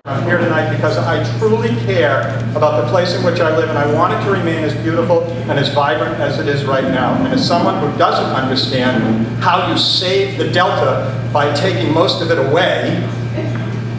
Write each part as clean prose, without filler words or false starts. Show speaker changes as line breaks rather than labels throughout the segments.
I'm here tonight because I truly care about the place in which I live, and I want it to remain as beautiful and as vibrant as it is right now. And as someone who doesn't understand how you save the Delta by taking most of it away,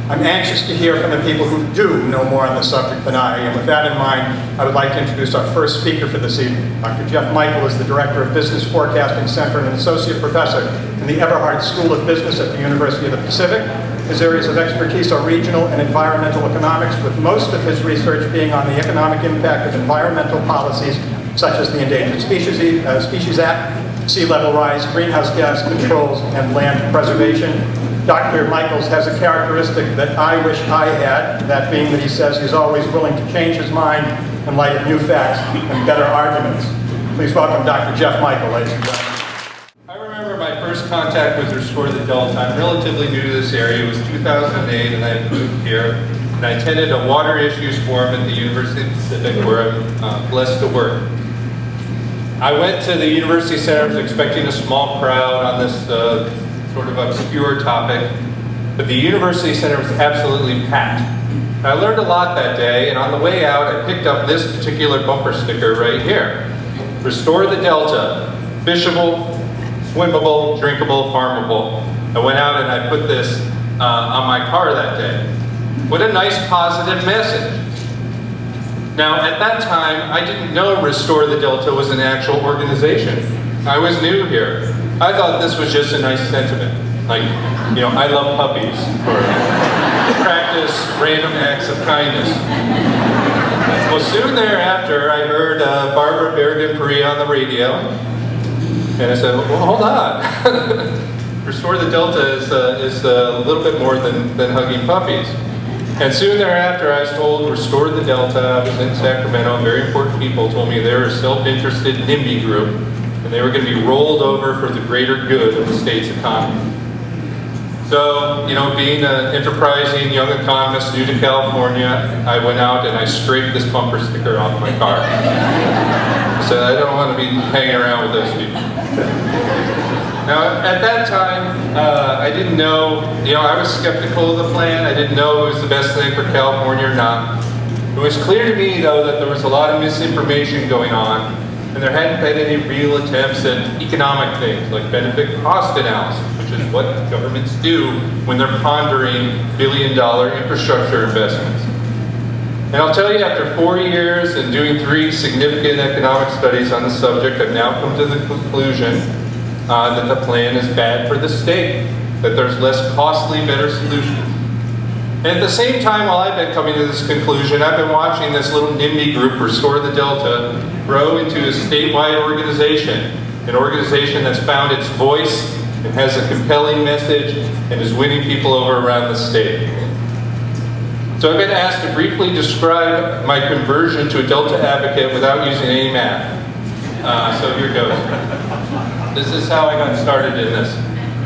I'm anxious to hear from the people who do know more on the subject than I. And with that in mind, I would like to introduce our first speaker for this evening. Dr. Jeff Michael is the Director of Business Forecasting Center and an Associate Professor in the Eberhardt School of Business at the University of the Pacific. His areas of expertise are regional and environmental economics, with most of his research being on the economic impact of environmental policies such as the Endangered Species Act, sea level rise, greenhouse gas controls, and land preservation. Dr. Michaels has a characteristic that I wish I had, that being that he says he's always willing to change his mind in light of new facts and better arguments. Please welcome Dr. Jeff Michael, ladies and gentlemen.
I remember my first contact with Restore the Delta. I'm relatively new to this area. It was 2008 and I moved here. And I attended a water issues forum at the University of the Pacific where I'm blessed to work. I went to the University Center expecting a small crowd on this sort of obscure topic, but the University Center was absolutely packed. I learned a lot that day, and on the way out I picked up this particular bumper sticker right here. Restore the Delta, fishable, swimable, drinkable, farmable. I went out and I put this on my car that day. What a nice positive message. Now at that time I didn't know Restore the Delta was an actual organization. I was new here. I thought this was just a nice sentiment. Like, you know, I love puppies, or practice random acts of kindness. Well, soon thereafter, I heard Barbara Bergen-Pere on the radio, and I said, well, hold on. Restore the Delta is a little bit more than hugging puppies. And soon thereafter, I was told, Restore the Delta. I was in Sacramento, and very important people told me they were a self-interested NIMBY group, and they were going to be rolled over for the greater good of the state's economy. So, you know, being an enterprising young economist new to California, I went out and I scraped this bumper sticker off my car. I said, I don't want to be hanging around with those people. Now, at that time, I didn't know, you know, I was skeptical of the plan. I didn't know it was the best thing for California or not. It was clear to me, though, that there was a lot of misinformation going on, and there hadn't been any real attempts at economic things like benefit cost analysis, which is what governments do when they're pondering billion-dollar infrastructure investments. And I'll tell you, after 4 years and doing 3 significant economic studies on the subject, I've now come to the conclusion that the plan is bad for the state, that there's less costly, better solutions. And at the same time, while I've been coming to this conclusion, I've been watching this little NIMBY group, Restore the Delta, grow into a statewide organization, an organization that's found its voice and has a compelling message and is winning people over around the state. So I've been asked to briefly describe my conversion to a Delta advocate without using any math. So here goes. This is how I got started in this.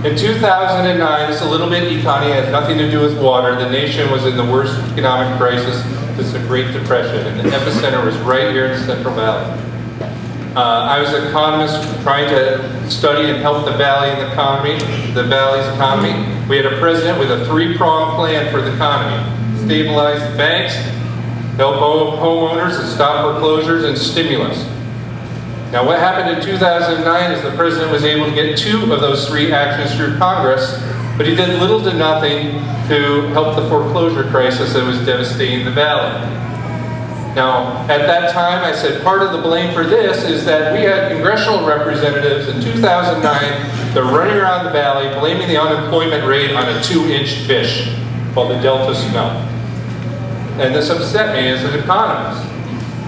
In 2009, it's a little bit econ, it has nothing to do with water. The nation was in the worst economic crisis since the Great Depression, and the epicenter was right here in the Central Valley. I was an economist trying to study and help the valley's economy. We had a president with a 3-pronged plan for the economy: stabilize the banks, help homeowners and stop foreclosures, and stimulus. Now what happened in 2009 is the president was able to get 2 of those 3 actions through Congress, but he did little to nothing to help the foreclosure crisis that was devastating the valley. Now, at that time, I said part of the blame for this is that we had congressional representatives in 2009 that were running around the valley blaming the unemployment rate on a 2-inch fish while the Delta smelled. And this upset me as an economist,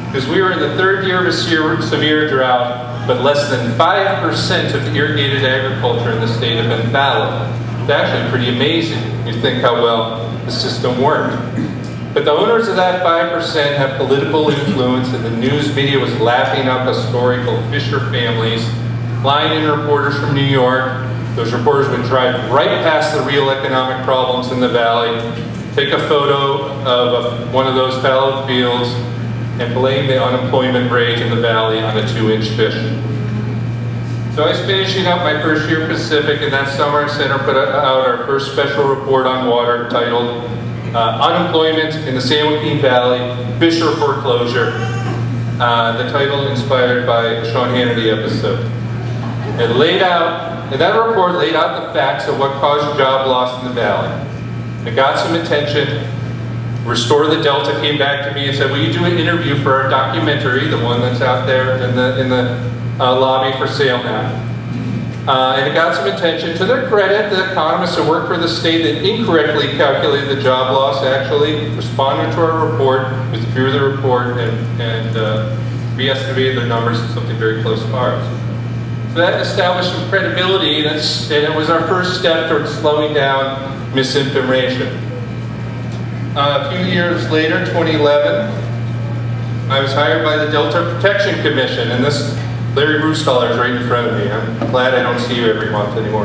because we were in the 3rd year of a severe drought, but less than 5% of the irrigated agriculture in the state have been fallow. It's actually pretty amazing. You think how well the system worked. But the owners of that 5% have political influence, and the news media was lapping up a story called Fisher Families, flying in reporters from New York. Those reporters would drive right past the real economic problems in the valley, take a photo of one of those fallowed fields, and blame the unemployment rate in the valley on a 2-inch fish. So I was finishing up my first year at Pacific, and that summer Center put out our first special report on water titled unemployment in the San Joaquin Valley, fisher foreclosure. The title inspired by a Sean Hannity episode. And that report laid out the facts of what caused job loss in the valley. It got some attention. Restore the Delta came back to me and said, will you do an interview for our documentary, the one that's out there in the lobby for sale now. And it got some attention. To their credit, the economists who worked for the state that incorrectly calculated the job loss actually responded to our report, withdrew the report, and re-estimated their numbers to something very close to ours. So that established some credibility, and it was our first step towards slowing down misinformation. A few years later, 2011, I was hired by the Delta Protection Commission, and this Larry Roostaller is right in front of me. I'm glad I don't see you every month anymore.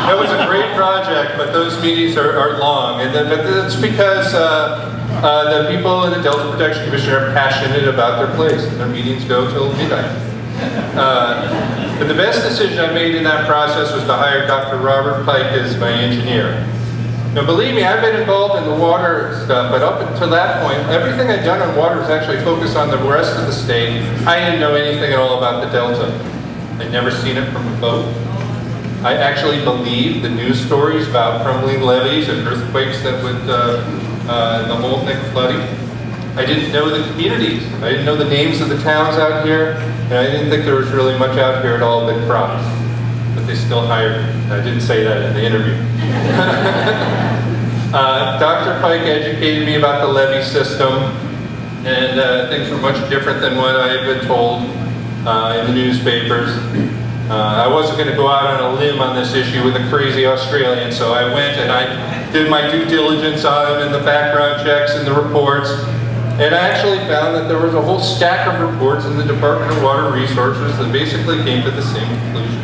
That was a great project, but those meetings are long, but that's because the people in the Delta Protection Commission are passionate about their place, and their meetings go till midnight. But the best decision I made in that process was to hire Dr. Robert Pike as my engineer. Now, believe me, I've been involved in the water stuff, but up until that point, everything I'd done on water was actually focused on the rest of the state. I didn't know anything at all about the Delta. I'd never seen it from a boat. I actually believed the news stories about crumbling levees and earthquakes that would, the whole thing flooding. I didn't know the communities. I didn't know the names of the towns out here, and I didn't think there was really much out here at all but crops. But they still hired me. I didn't say that in the interview. Dr. Pike educated me about the levee system, and things were much different than what I had been told in the newspapers. I wasn't going to go out on a limb on this issue with a crazy Australian, so I went and I did my due diligence on them and the background checks and the reports, and I actually found that there was a whole stack of reports in the Department of Water Resources that basically came to the same conclusion.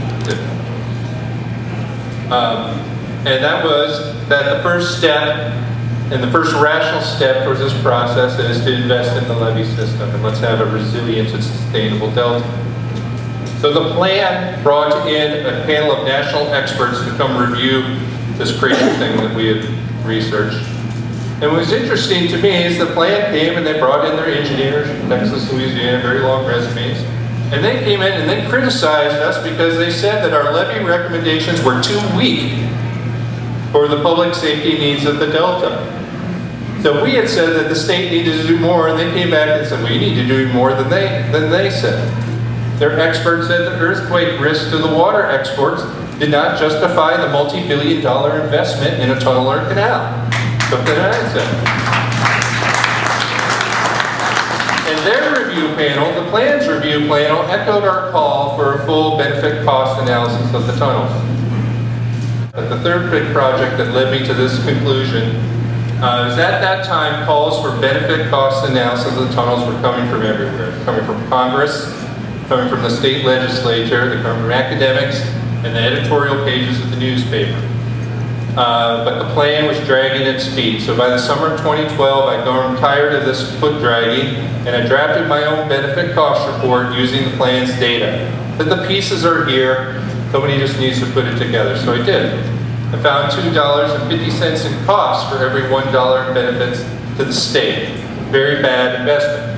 And that was that the first step, and the first rational step towards this process is to invest in the levee system, and let's have a resilient and sustainable delta. So the plan brought in a panel of national experts to come review this crazy thing that we had researched. And what was interesting to me is the plan came and they brought in their engineers from Texas, Louisiana, very long resumes. And they came in and they criticized us because they said that our levee recommendations were too weak for the public safety needs of the Delta. So we had said that the state needed to do more, and they came back and said, well, you need to do more than they said. Their experts said that earthquake risk to the water exports did not justify the multi-billion-dollar investment in a tunnel or canal. Something that I said. And their review panel, the plans review panel, echoed our call for a full benefit cost analysis of the tunnels. But the third big project that led me to this conclusion is at that time calls for benefit cost analysis of the tunnels were coming from everywhere. Coming from Congress, coming from the state legislature, they're coming from academics, and the editorial pages of the newspaper. But the plan was dragging its feet. So by the summer of 2012, I'd grown tired of this foot dragging, and I drafted my own benefit cost report using the plan's data. But the pieces are here, somebody just needs to put it together. So I did. I found $2.50 in cost for every $1 in benefits to the state. Very bad investment.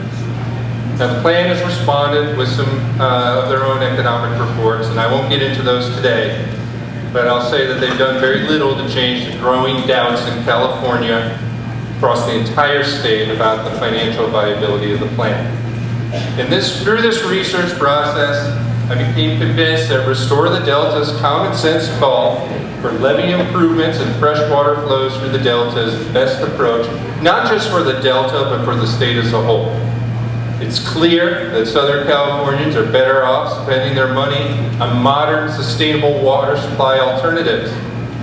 Now the plan has responded with some of their own economic reports, and I won't get into those today. But I'll say that they've done very little to change the growing doubts in California across the entire state about the financial viability of the plan. And through this research process, I became convinced that Restore the Delta's common sense call for levee improvements and freshwater flows through the Delta is the best approach, not just for the Delta, but for the state as a whole. It's clear that Southern Californians are better off spending their money on modern, sustainable water supply alternatives.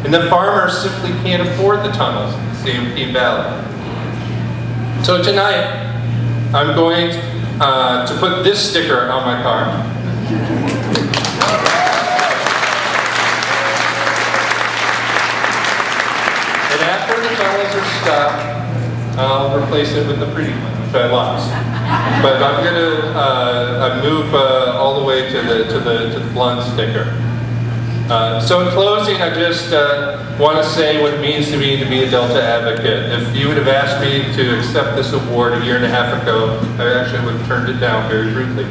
And the farmers simply can't afford the tunnels in the San Joaquin Valley. So tonight, I'm going to put this sticker on my car. And after the tunnels are stopped, I'll replace it with the pretty one, which I lost. But I'm going to move all the way to the blonde sticker. So in closing, I just want to say what it means to me to be a Delta advocate. If you would have asked me to accept this award a year and a half ago, I actually would have turned it down very rudely.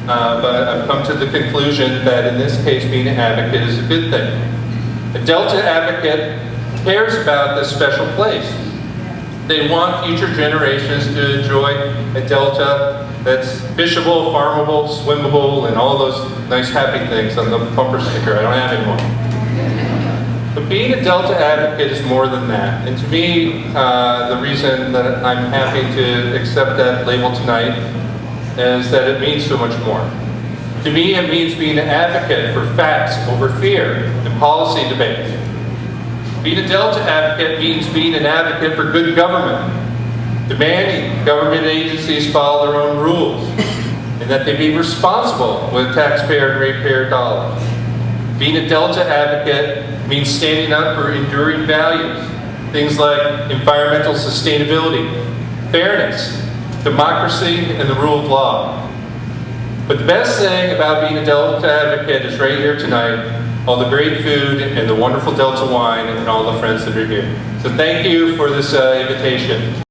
But I've come to the conclusion that in this case, being an advocate is a good thing. A Delta advocate cares about this special place. They want future generations to enjoy a Delta that's fishable, farmable, swimmable, and all those nice happy things on the bumper sticker. I don't have any more. But being a Delta advocate is more than that. And to me, the reason that I'm happy to accept that label tonight is that it means so much more. To me, it means being an advocate for facts over fear and policy debates. Being a Delta advocate means being an advocate for good government, demanding government agencies follow their own rules, and that they be responsible with taxpayer and ratepayer dollars. Being a Delta advocate means standing up for enduring values, things like environmental sustainability, fairness, democracy, and the rule of law. But the best thing about being a Delta advocate is right here tonight, all the great food and the wonderful Delta wine and all the friends that are here. So thank you for this invitation.